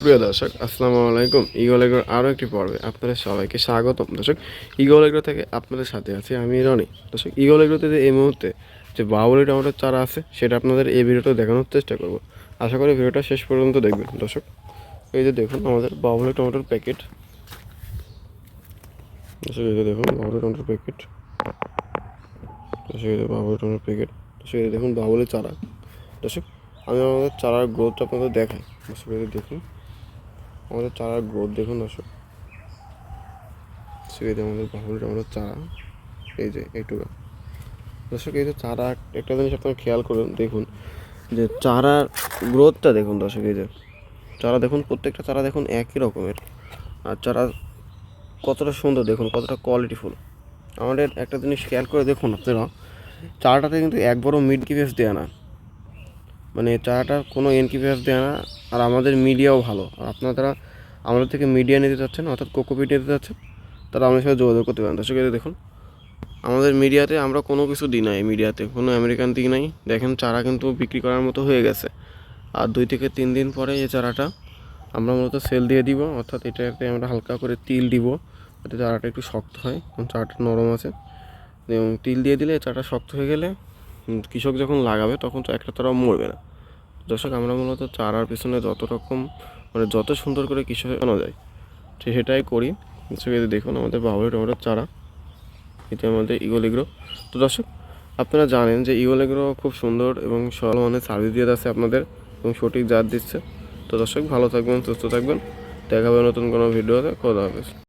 প্রিয় দর্শক আসসালামু আলাইকুম। ইগল এগ্রোর আরও একটি পর্বে আপনাদের সবাইকে স্বাগতম। দর্শক, ইগল এগ্রো থেকে আপনাদের সাথে আছি আমি রনি। দর্শক, ইগল এগ্রোতে যে এই মুহূর্তে যে বাউলি টমেটোর চারা আছে সেটা আপনাদের এই ভিডিওটা দেখানোর চেষ্টা করব। আশা করি ভিডিওটা শেষ পর্যন্ত দেখবেন। দর্শক, এই যে দেখুন আমাদের বাউলি টমেটোর প্যাকেট। দর্শক, এই যে দেখুন বাউলি টমেটোর প্যাকেট। দর্শক, এই যে বাউলি টমেটোর প্যাকেট। দর্শক, এই যে দেখুন বাউলি চারা। দর্শক, আমি আমাদের চারার গ্রোথটা আপনাদের দেখাই। দর্শক, এই যে দেখুন আমাদের চারার গ্রোথ দেখুন। দর্শক, সেক্ষেত্রে আমাদের বাউলি টমেটোর চারা এই যে এইটুকু। দর্শক, এই যে চারা একটা জিনিস আপনারা খেয়াল করুন, দেখুন যে চারার গ্রোথটা দেখুন। দর্শক, এই যে চারা দেখুন, প্রত্যেকটা চারা দেখুন একই রকমের। আর চারা কতটা সুন্দর দেখুন, কতটা কোয়ালিটিফুল। আমাদের একটা জিনিস খেয়াল করে দেখুন আপনারা, চারাটাতে কিন্তু একবারও মিড কিপিএস দেওয়া না, মানে চারাটা কোনো এনকিপিএস দেওয়া না। আর আমাদের মিডিয়াও ভালো। আর আপনারা আমাদের থেকে মিডিয়া নিতে চাচ্ছেন, অর্থাৎ কোকোপিট নিতে চাচ্ছেন, তারা আমাদের সাথে যোগাযোগ করতে পারেন। দর্শক, এই দেখুন আমাদের মিডিয়াতে আমরা কোনো কিছু দিই নাই, মিডিয়াতে কোনো আমেরিকান দিই নাই। দেখেন চারা কিন্তু বিক্রি করার মতো হয়ে গেছে। আর 2 থেকে 3 দিন পরে এই চারাটা আমরা মূলত সেল দিয়ে দিব, অর্থাৎ এটাতে আমরা হালকা করে তিল দিব যাতে চারাটা একটু শক্ত হয়, কারণ চারাটা নরম আছে। এবং তিল দিয়ে দিলে চারাটা শক্ত হয়ে গেলে কৃষক যখন লাগাবে তখন তো একটা চারাও মরবে না। দর্শক, আমরা মূলত চারার পিছনে যত রকম মানে যত সুন্দর করে কৃষক আনা যায় সেটাই করি। দেখুন আমাদের বাউলি টমেটোর চারা, এটা আমাদের ইগল এগ্রো। তো দর্শক, আপনারা জানেন যে ইগল এগ্রো খুব সুন্দর এবং সরল মানের সার্ভিস দিয়ে যাচ্ছে আপনাদের এবং সঠিক জাত দিচ্ছে। তো দর্শক, ভালো থাকবেন, সুস্থ থাকবেন, দেখা হবে নতুন কোনো ভিডিওতে। খোদা হাফেজ।